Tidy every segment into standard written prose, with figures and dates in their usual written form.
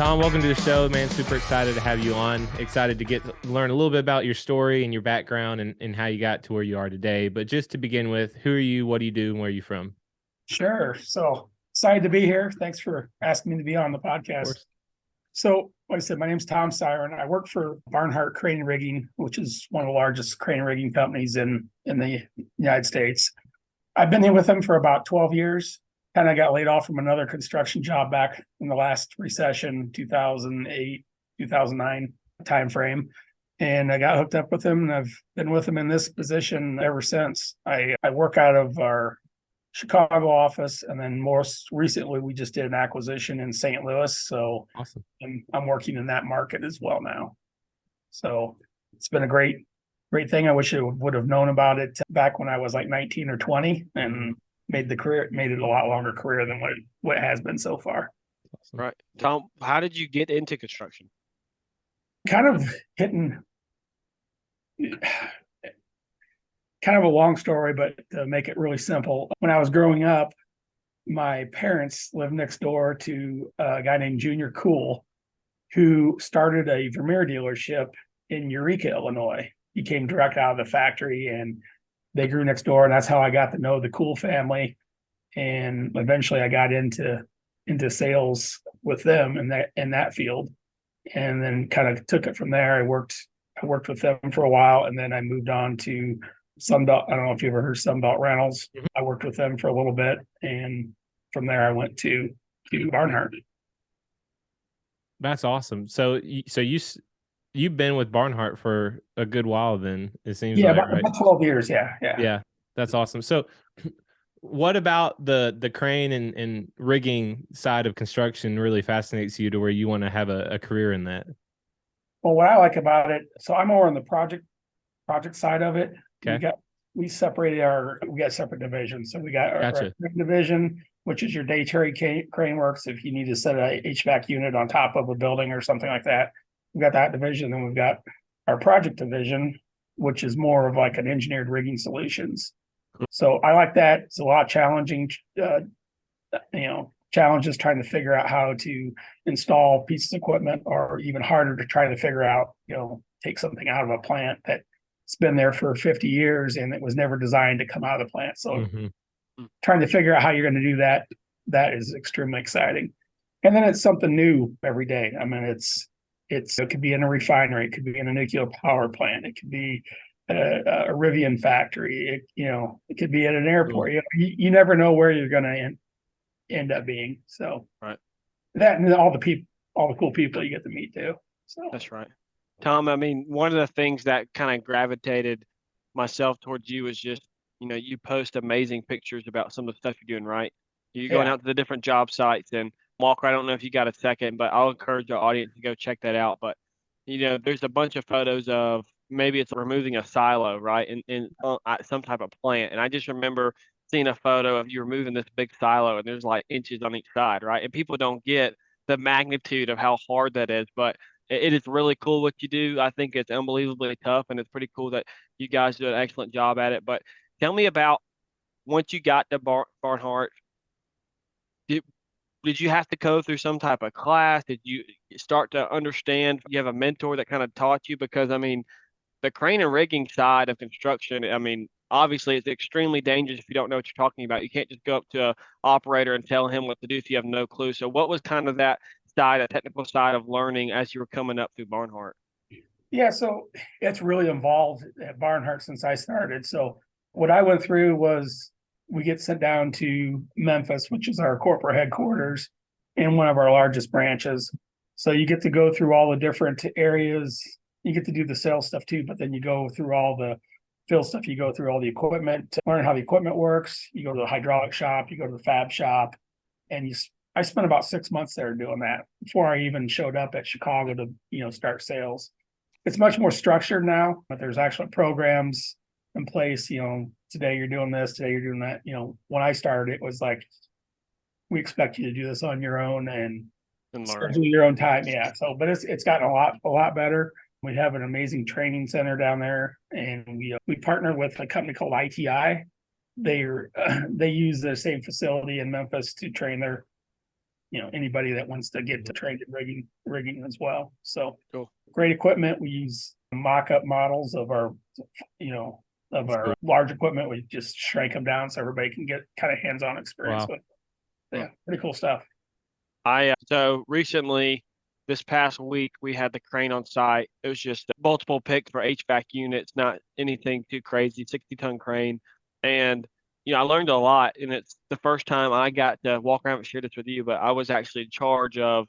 Tom, welcome to the show, man. Super excited to have you on. Excited to learn a little bit about your story and your background and how you got to where you are today. But just to begin with, who are you, what do you do, and where are you from? Sure. So excited to be here. Thanks for asking me to be on the Of podcast. course. So, like I said, my name's Tom Siron. I work for Barnhart Crane and Rigging, which is one of the largest crane and rigging companies in the United States. I've been here with them for about 12 years. Kind of got laid off from another construction job back in the last recession, 2008, 2009 timeframe. And I got hooked up with them, and I've been with them in this position ever since. I work out of our Chicago office, and then most recently we just did an acquisition in St. Louis. So Awesome. I'm working in that market as well now. So it's been a great thing. I wish I would have known about it back when I was like 19 or 20 and made it a lot longer career than what it has been so far. Awesome. Right. Tom, how did you get into construction? Kind of hitting kind of a long story, but to make it really simple, when I was growing up, my parents lived next door to a guy named Junior Cool, who started a Vermeer dealership in Eureka, Illinois. He came direct out of the factory, and they grew next door, and that's how I got to know the Cool family. And eventually I got into sales with them in that field, and then kind of took it from there. I worked with them for a while, and then I moved on to Sunbelt. I don't know if you ever heard Sunbelt Rentals. Mhm. I worked with them for a little bit, and from there I went to Barnhart. That's awesome. So you've been with Barnhart for a good while then, it seems Yeah, like, right? about 12 years. Yeah. Yeah, that's awesome. So what about the crane and rigging side of construction really fascinates you to where you want to have a career in that? Well, what I like about it, so I'm more on the project side of it. Okay. We got separate divisions. So we got our Gotcha. division, which is your day crane works. If you need to set a HVAC unit on top of a building or something like that, we've got that division. Then we've got our project division, which is more of like an engineered rigging solutions. Cool. So I like that. It's a lot challenging, challenges trying to figure out how to install pieces of equipment, or even harder to try to figure out, take something out of a plant that's been there for 50 years and it was never designed to come out of the plant. So trying to figure out how you're going to do that is extremely exciting. And then it's something new every day. I mean, it could be in a refinery, it could be in a nuclear power plant, it could be a Rivian factory, it could be at an airport. Cool. You never know where you're going to end up being. So right. That, and all the cool people you get to meet too. So that's right. Tom, I mean, one of the things that kind of gravitated myself towards you is just, you post amazing pictures about some of the stuff you're doing, right? You're going out to the different job sites. And Walker, I don't know if you got a second, but I'll encourage our audience to go check that out. But, there's a bunch of photos of maybe it's removing a silo, right? In some type of plant. And I just remember seeing a photo of you removing this big silo, and there's like inches on each side, right? And people don't get the magnitude of how hard that is, but it is really cool what you do. I think it's unbelievably tough, and it's pretty cool that you guys do an excellent job at it. But tell me about once you got to Barnhart, did you have to go through some type of class? Did you start to understand? You have a mentor that kind of taught you? Because, I mean, the crane and rigging side of construction, I mean, obviously it's extremely dangerous if you don't know what you're talking about. You can't just go up to an operator and tell him what to do if you have no clue. So what was kind of that side, a technical side of learning as you were coming up through Barnhart? Yeah, so it's really involved at Barnhart since I started. So what I went through was we get sent down to Memphis, which is our corporate headquarters in one of our largest branches. So you get to go through all the different areas. You get to do the sales stuff too, but then you go through all the field stuff. You go through all the equipment to learn how the equipment works. You go to the hydraulic shop, you go to the fab shop, and I spent about 6 months there doing that before I even showed up at Chicago to, start sales. It's much more structured now, but there's actual programs in place. Today you're doing this, today you're doing that. When I started, it was like, we expect you to do this on your own and schedule your own time. Yeah. So, but it's gotten a lot better. We have an amazing training center down there, and we partner with a company called ITI. They use the same facility in Memphis to train anybody that wants to get to trained in rigging as well. So Cool. great equipment. We use mock-up models of our, Cool. large equipment. We just shrank them down so everybody can get kind of hands-on experience Wow. with. Yeah, pretty cool stuff. So recently, this past week, we had the crane on site. It was just multiple picks for HVAC units, not anything too crazy, 60-ton crane. And, I learned a lot. And it's the first time I got to walk around and share this with you, but I was actually in charge of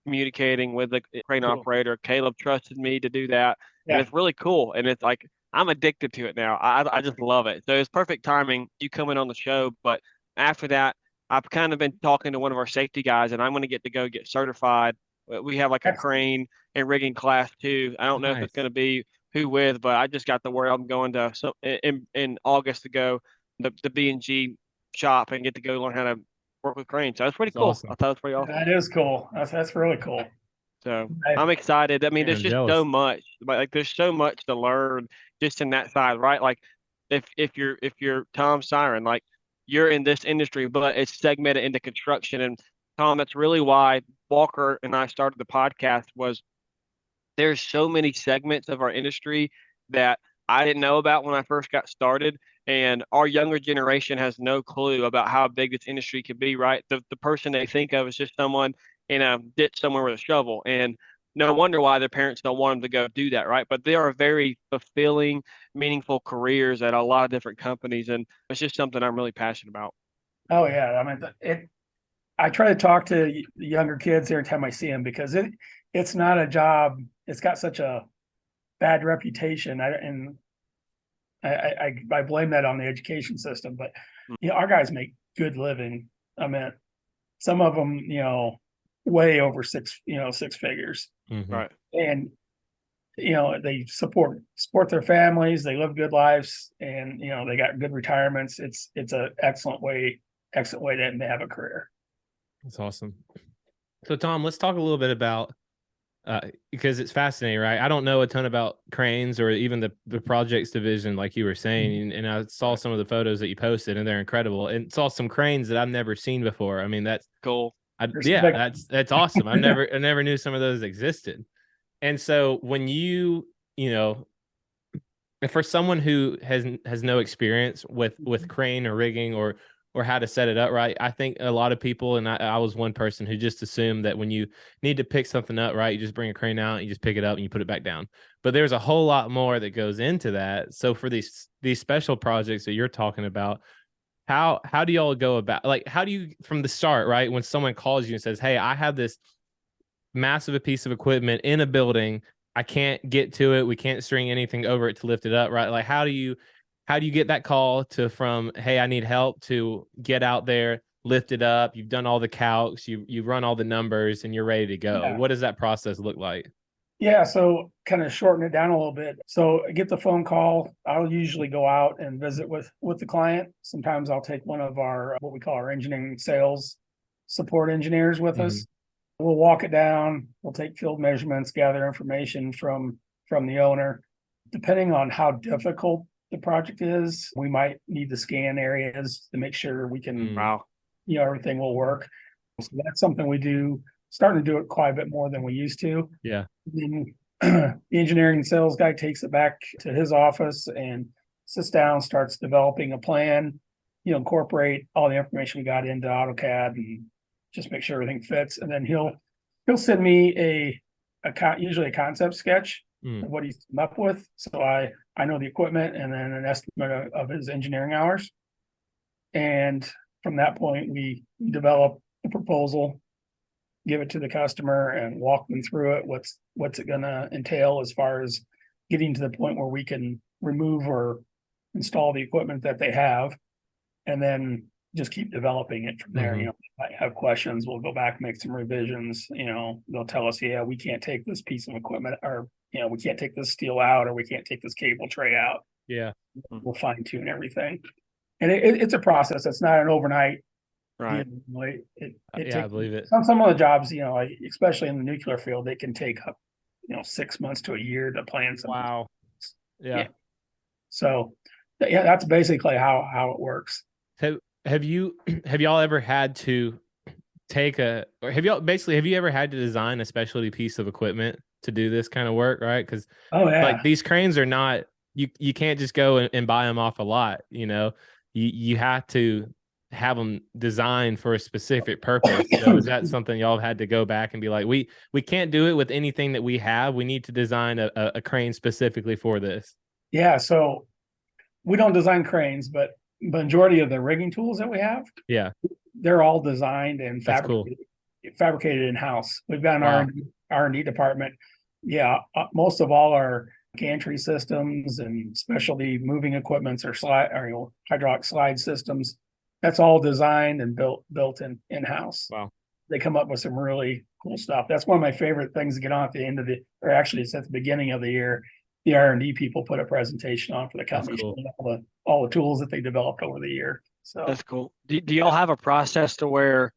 communicating with the crane Cool. operator. Caleb trusted me to do that. And Yeah. it's really cool. And it's like, I'm addicted to it now. I just love it. So it's perfect timing, you coming on the show. But after that, I've kind of been talking to one of our safety guys, and I'm going to go get certified. We have like a Excellent. crane and rigging class too. I don't know if Nice. it's going to be who with, but I just got the word I'm going to in August to go the B&G shop and get to go learn how to work with cranes. So that's pretty That's cool. awesome. I thought it was pretty awesome. That is cool. That's really cool. So Right. I'm excited. I mean, Yeah, there's I'm just jealous. so much. Like there's so much to learn just in that side, right? Like if you're Tom Siron, like you're in this industry, but it's segmented into construction. And Tom, that's really why Walker and I started the podcast. Was there's so many segments of our industry that I didn't know about when I first got started. And our younger generation has no clue about how big this industry could be, right? The person they think of is just someone in a ditch somewhere with a shovel. And no wonder why their parents don't want them to go do that, right? But they are very fulfilling, meaningful careers at a lot of different companies. And it's just something I'm really passionate about. Oh yeah. I mean, I try to talk to the younger kids every time I see them because it's not a job. It's got such a bad reputation. I blame that on the education system, but our guys make good living. I mean, some of them, way over six figures, Mhm. Right. and they support their families. They live good lives, and they got good retirements. It's a excellent way to have a career. That's awesome. So, Tom, let's talk a little bit about because it's fascinating, right? I don't know a ton about cranes or even the projects division, like you were saying, and I saw some of the photos that you posted, and they're incredible. And saw some cranes that I've never seen before. I mean, that's Cool. that's awesome. I never knew some of those existed. And so when you know, for someone who has no experience with crane or rigging or how to set it up right, I think a lot of people, and I was one person who just assumed that when you need to pick something up, right, you just bring a crane out, you just pick it up and you put it back down. But there's a whole lot more that goes into that. So for these special projects that you're talking about, how do y'all go about, like, how do you from the start, right, when someone calls you and says, hey, I have this massive a piece of equipment in a building, I can't get to it, we can't string anything over it to lift it up, right? Like how do you get that call to from, hey, I need help, to get out there, lift it up, you've done all the calcs, you run all the numbers and you're ready to go. Yeah. What does that process look like? Yeah, so kind of shorten it down a little bit. So I get the phone call. I'll usually go out and visit with the client. Sometimes I'll take one of our what we call our engineering sales support engineers with us. We'll walk it down. We'll take field measurements, gather information from the owner. Depending on how difficult the project is, we might need to scan areas to make sure we can, Wow. everything will work. So that's something we do. Starting to do it quite a bit more than we used to. Yeah. Then the engineering sales guy takes it back to his office and sits down, starts developing a plan, incorporate all the information we got into AutoCAD and just make sure everything fits. And then he'll send me usually a concept sketch of what he's come up with. So I know the equipment and then an estimate of his engineering hours. And from that point, we develop a proposal, give it to the customer and walk them through it. What's it gonna entail as far as getting to the point where we can remove or install the equipment that they have, and then just keep developing it from there. They might have questions, we'll go back, make some revisions, they'll tell us, yeah, we can't take this piece of equipment, or, we can't take this steel out, or we can't take this cable tray out. Yeah. We'll fine tune everything. And it's a process. It's not an overnight. Right. I believe it. Some of the jobs, like especially in the nuclear field, they can take up, 6 months to a year to plan something. Wow. Yeah. So yeah, that's basically how it works. Have y'all ever had to have you ever had to design a specialty piece of equipment to do this kind of work, right? Because Oh yeah. like these cranes are not, you can't just go and buy them off a lot, you have to have them designed for a specific purpose. So is that something y'all have had to go back and be like, we can't do it with anything that we have, we need to design a crane specifically for this? Yeah, so we don't design cranes, but majority of the rigging tools that we have, Yeah, they're all designed and that's cool. fabricated in-house. We've got an Wow. R&D department. Yeah, most of all our gantry systems and specialty moving equipments or hydraulic slide systems, that's all designed and built in-house. Wow. They come up with some really cool stuff. That's one of my favorite things to get on at the end of or actually it's at the beginning of the year. The R&D people put a presentation on for the company, cool. showing all the tools that they developed over the year. So That's cool. Do y'all have a process to where,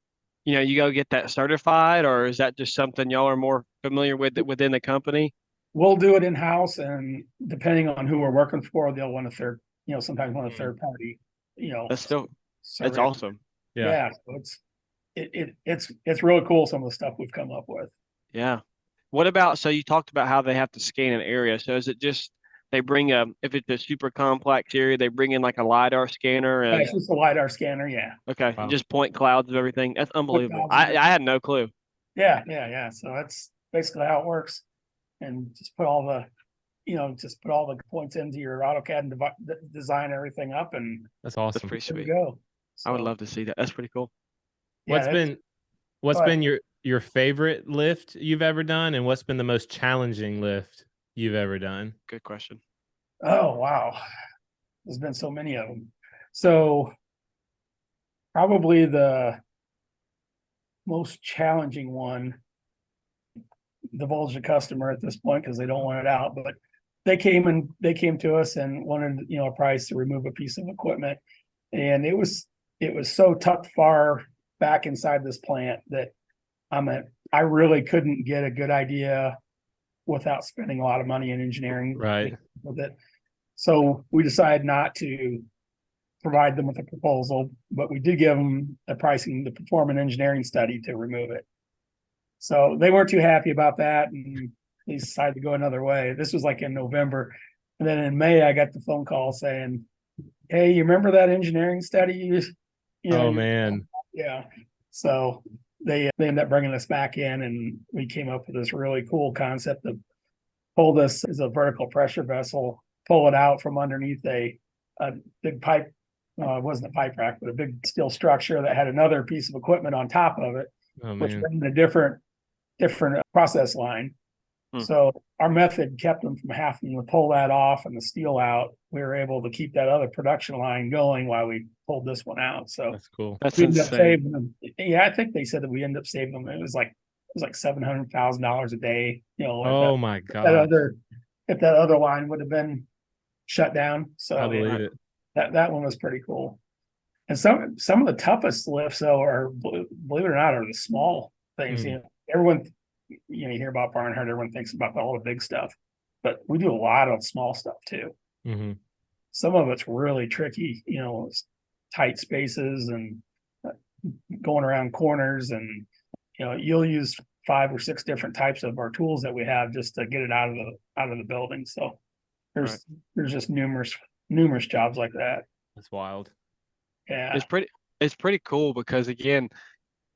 you go get that certified, or is that just something y'all are more familiar with within the company? we'll do it in-house, and depending on who we're working for, they'll want a third, sometimes want a third party, That's still, that's survey. awesome. Yeah, so it's really cool, some of the stuff we've come up with. Yeah. What about, so you talked about how they have to scan an area. So is it just they bring if it's a super complex area, they bring in like a LiDAR scanner Yeah, and it's just a LiDAR scanner, yeah. okay, Wow. just point clouds of everything. That's unbelievable. clouds of I had no clue. Yeah. So that's basically how it works. And just put all the points into your AutoCAD and design everything up, and That's That's awesome. pretty there we sweet. go. I would So, love to see that. That's pretty cool. What's yeah, been go ahead. your favorite lift you've ever done, and what's been the most challenging lift you've ever done? Good question. Oh wow, there's been so many of them. So probably the most challenging one, divulge the customer at this point because they don't want it out, but they came to us and wanted, a price to remove a piece of equipment. And it was so tucked far back inside this plant that I really couldn't get a good idea without spending a lot of money in engineering Right. with it. So we decided not to provide them with a proposal, but we did give them a pricing to perform an engineering study to remove it. So they weren't too happy about that, and they decided to go another way. This was like in November. And then in May, I got the phone call saying, "Hey, you remember that engineering study Oh man. yeah." So they ended up bringing us back in, and we came up with this really cool concept of pull this as a vertical pressure vessel, pull it out from underneath a big pipe. It wasn't a pipe rack, but a big steel structure that had another piece of equipment on top of it, Oh which man. ran in a different process line. Hmm. So our method kept them from having to pull that off and the steel out. We were able to keep that other production line going while we pulled this one out. So That's cool. That's we ended up insane. saving them. Yeah, I think they said that we ended up saving them. It was like $700,000 a day. Oh my that god. other if that other line would have been shut down. So I yeah, believe it. that one was pretty cool. And some of the toughest lifts though are, believe it or not, are the small things. Mm. Everyone, you hear about Barnhart, everyone thinks about all the big stuff, but we do a lot of small stuff too. Mm-hmm. Some of it's really tricky, tight spaces and going around corners, and you'll use 5 or 6 different types of our tools that we have just to get it out of the building. So there's just numerous jobs like that. That's wild. Yeah. It's pretty cool because again,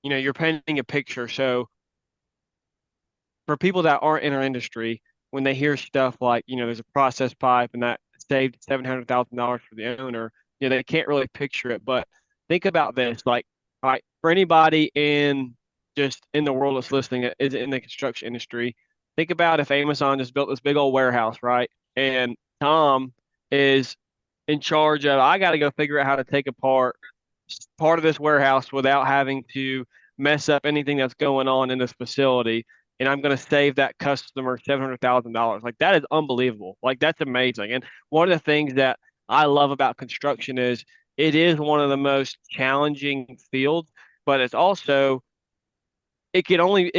you're painting a picture. So for people that aren't in our industry, when they hear stuff like, there's a process pipe and that saved $700,000 for the owner, they can't really picture it. But think about this, like, all right, for anybody in the world that's listening is in the construction industry, think about if Amazon just built this big old warehouse, right? And Tom is in charge of, I got to go figure out how to take apart part of this warehouse without having to mess up anything that's going on in this facility. And I'm going to save that customer $700,000. Like, that is unbelievable. Like, that's amazing. And one of the things that I love about construction is it is one of the most challenging fields, but it's also, it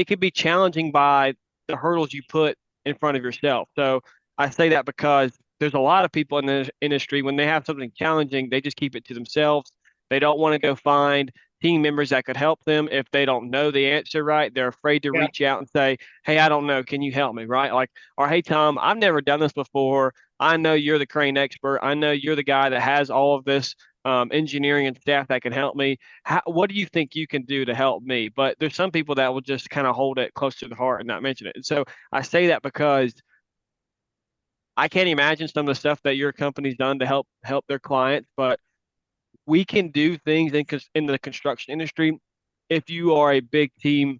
could be challenging by the hurdles you put in front of yourself. So I say that because there's a lot of people in the industry, when they have something challenging, they just keep it to themselves. They don't want to go find team members that could help them. If they don't know the answer, right, they're afraid to reach out and say, hey, I don't know, can you help me, right? Like, or hey, Tom, I've never done this before. I know you're the crane expert. I know you're the guy that has all of this engineering and staff that can help me. What do you think you can do to help me? But there's some people that will just kind of hold it close to the heart and not mention it. And so I say that because I can't imagine some of the stuff that your company's done to help their clients, but we can do things in the construction industry if you are a big team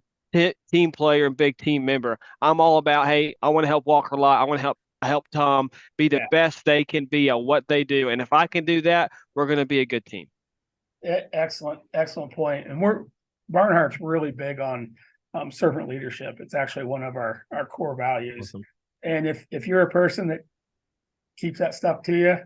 player and big team member. I'm all about, hey, I want to help Walker a lot. I want to help Tom be the best they can be at what they do. And if I can do that, we're going to be a good team. Excellent point. And Barnhart's really big on servant leadership. It's actually one of our core values. Awesome. And if you're a person that keeps that stuff to you,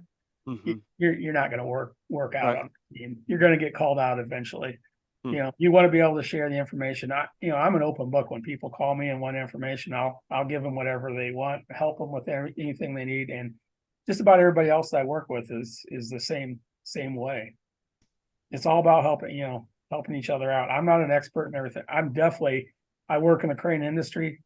Mm-hmm. you're not going to work out Right. on the team. You're going to get called out eventually. Hmm. You want to be able to share the information. I'm an open book. When people call me and want information, I'll give them whatever they want, help them with anything they need. And just about everybody else that I work with is the same way. It's all about helping each other out. I'm not an expert in everything. I work in the crane industry.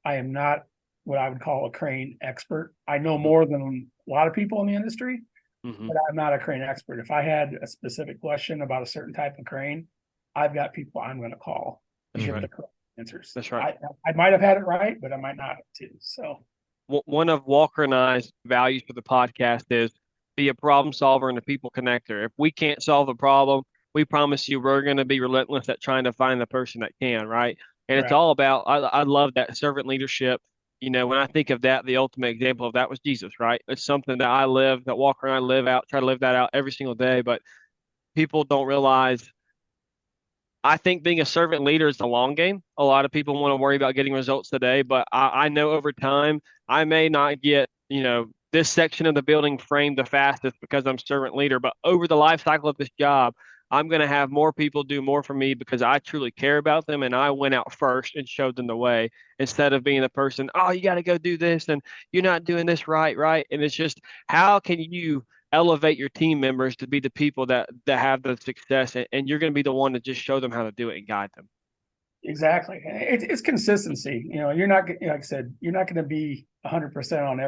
I am not what I would call a crane expert. I know more than a lot of people in the industry, Mm-hmm. but I'm not a crane expert. If I had a specific question about a certain type of crane, I've got people I'm going to call to That's get right. the correct answers. That's right. I might have had it right, but I might not have too. So One of Walker and I's values for the podcast is be a problem solver and a people connector. If we can't solve a problem, we promise you we're going to be relentless at trying to find the person that can, right? And it's Correct. all about, I love that servant leadership. When I think of that, the ultimate example of that was Jesus, right? It's something that Walker and I try to live that out every single day. But people don't realize, I think being a servant leader is the long game. A lot of people want to worry about getting results today, but I know over time, I may not get, this section of the building framed the fastest because I'm servant leader, but over the life cycle of this job, I'm going to have more people do more for me because I truly care about them and I went out first and showed them the way instead of being the person, oh, you got to go do this and you're not doing this right. And it's just, how can you elevate your team members to be the people that have the success, and you're going to be the one to just show them how to do it and guide them. Exactly. It's consistency. You're not, like I said, you're not going to be 100% on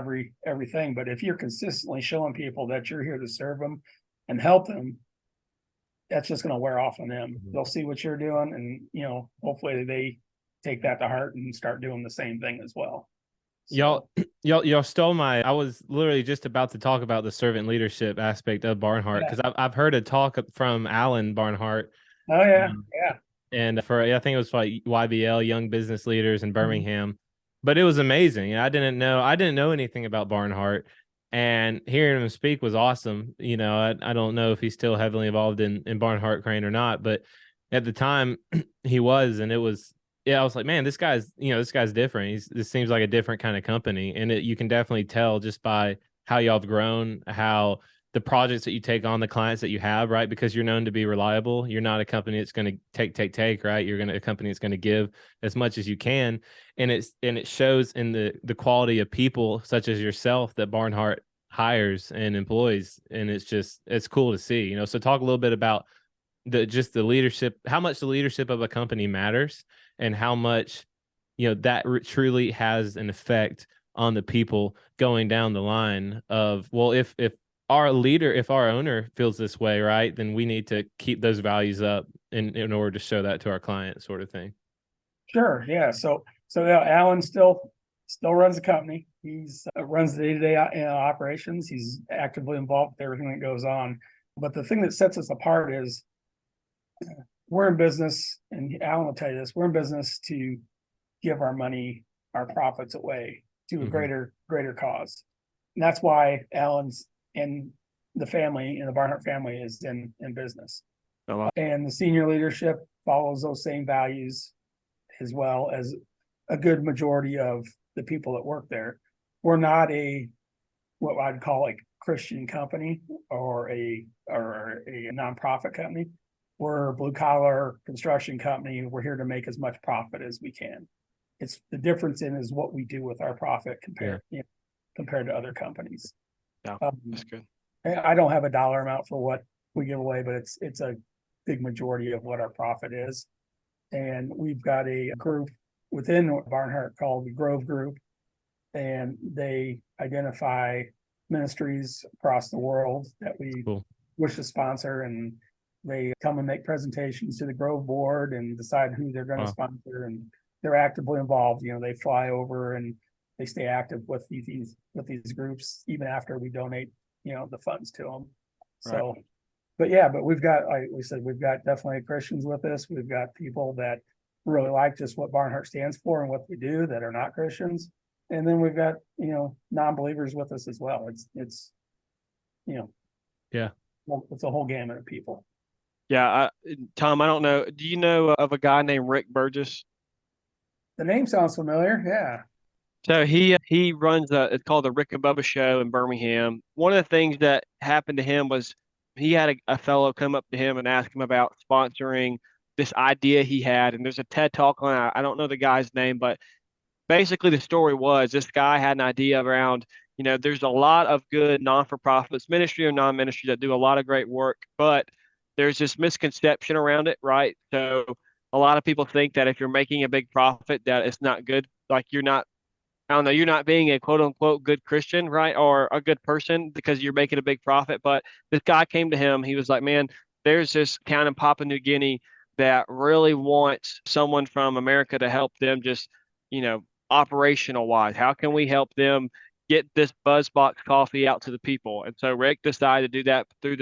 everything, but if you're consistently showing people that you're here to serve them and help them, that's just going to wear off on them. Mhm. They'll see what you're doing, and hopefully they take that to heart and start doing the same thing as well. So, Y'all stole I was literally just about to talk about the servant leadership aspect of Barnhart, because I've heard a talk from Alan Barnhart. oh yeah, Um, yeah. And I think it was like YBL, Young Business Leaders in Mm-hmm. Birmingham, but it was amazing. And I didn't know anything about Barnhart, and hearing him speak was awesome. I don't know if he's still heavily involved in Barnhart Crane or not, but at the time he was, and it was, I was like, man, this guy's different. This seems like a different kind of company. And you can definitely tell just by how y'all have grown, how the projects that you take on, the clients that you have, right? Because you're known to be reliable. You're not a company that's going to take, right? You're a company that's going to give as much as you can. And it shows in the quality of people such as yourself that Barnhart hires and employs. And it's cool to see, so talk a little bit about the leadership, how much the leadership of a company matters, and how much, that truly has an effect on the people going down the line of, well, if our owner feels this way, right, then we need to keep those values up in order to show that to our client, sort of thing. Sure. Yeah. So Alan still runs the company. He's runs the day-to-day operations. He's actively involved with everything that goes on. But the thing that sets us apart is we're in business, and Alan will tell you this, we're in business to give our money, our profits away to a Mhm. greater cause. And that's why Alan's in the family, and the Barnhart family is in business. Oh, And the senior leadership follows those same values, as well as a good majority of the people that work there. We're not what I'd call a Christian company or a nonprofit company. We're a blue collar construction company. We're here to make as much profit as we can. It's the difference is what we do with our profit compared to other companies. yeah, that's good. I don't have a dollar amount for what we give away, but it's a big majority of what our profit is. And we've got a group within Barnhart called the Grove Group, and they identify ministries across the world that we Cool. wish to sponsor, and they come and make presentations to the Grove board and decide who they're going to Wow. sponsor, and they're actively involved. They fly over and they stay active with these groups even after we donate the funds to them. So but we've got, like we said, we've got definitely Christians with us. We've got people that really like just what Barnhart stands for and what we do that are not Christians. And then we've got, non-believers with us as well. It's Yeah. it's a whole gamut of people. Yeah. Tom, I don't know. Do you know of a guy named Rick Burgess? The name sounds familiar. Yeah. So he runs it's called the Rick and Bubba Show in Birmingham. One of the things that happened to him was he had a fellow come up to him and ask him about sponsoring this idea he had. And there's a TED talk on it. I don't know the guy's name, but basically the story was this guy had an idea around, there's a lot of good non-for-profits, ministry or non-ministry, that do a lot of great work, but there's this misconception around it, right? So a lot of people think that if you're making a big profit, that it's not good. Like you're not being a quote unquote good Christian, right? Or a good person because you're making a big profit. But this guy came to him. He was like, man, there's this town in Papua New Guinea that really wants someone from America to help them just, operational wise. How can we help them get this BuzzBox coffee out to the people? And so Rick decided to do that through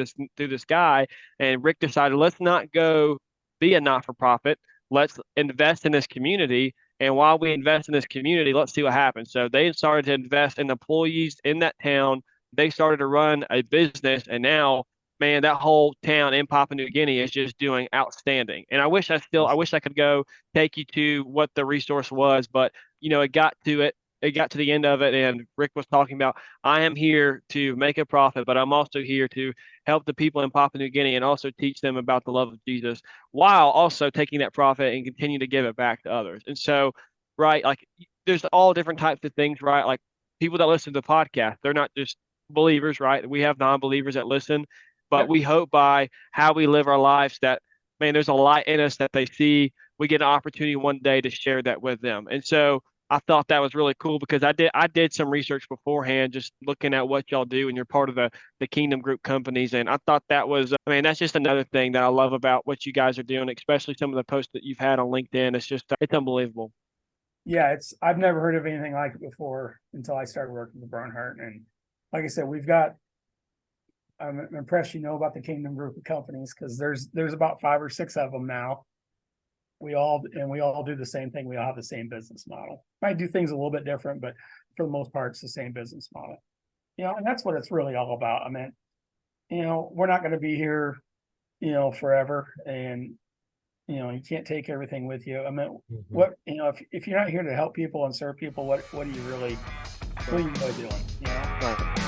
this guy. And Rick decided, let's not go be a not-for-profit. Let's invest in this community. And while we invest in this community, let's see what happens. So they started to invest in employees in that town. They started to run a business. And now, man, that whole town in Papua New Guinea is just doing outstanding. And I wish I could go take you to what the resource was, but it got to the end of it, and Rick was talking about, I am here to make a profit, but I'm also here to help the people in Papua New Guinea and also teach them about the love of Jesus, while also taking that profit and continue to give it back to others. And so, right, like there's all different types of things, right? Like people that listen to the podcast, they're not just believers, right? We have non-believers that listen, but we hope by how we live our lives that, man, there's a light in us that they see. We get an opportunity one day to share that with them. And so I thought that was really cool because I did some research beforehand, just looking at what y'all do, and you're part of the Kingdom Group companies. And I thought that was, that's just another thing that I love about what you guys are doing, especially some of the posts that you've had on LinkedIn. It's just, it's unbelievable. Yeah, I've never heard of anything like it before until I started working with Barnhart. And like I said, I'm impressed about the Kingdom Group of companies, because there's about 5 or 6 of them now. We all do the same thing. We all have the same business model. Might do things a little bit different, but for the most part, it's the same business model. And that's what it's really all about. I mean, we're not going to be here, forever, and you can't take everything with you. I mean, what if you're not here to help people and serve people, what are you really doing?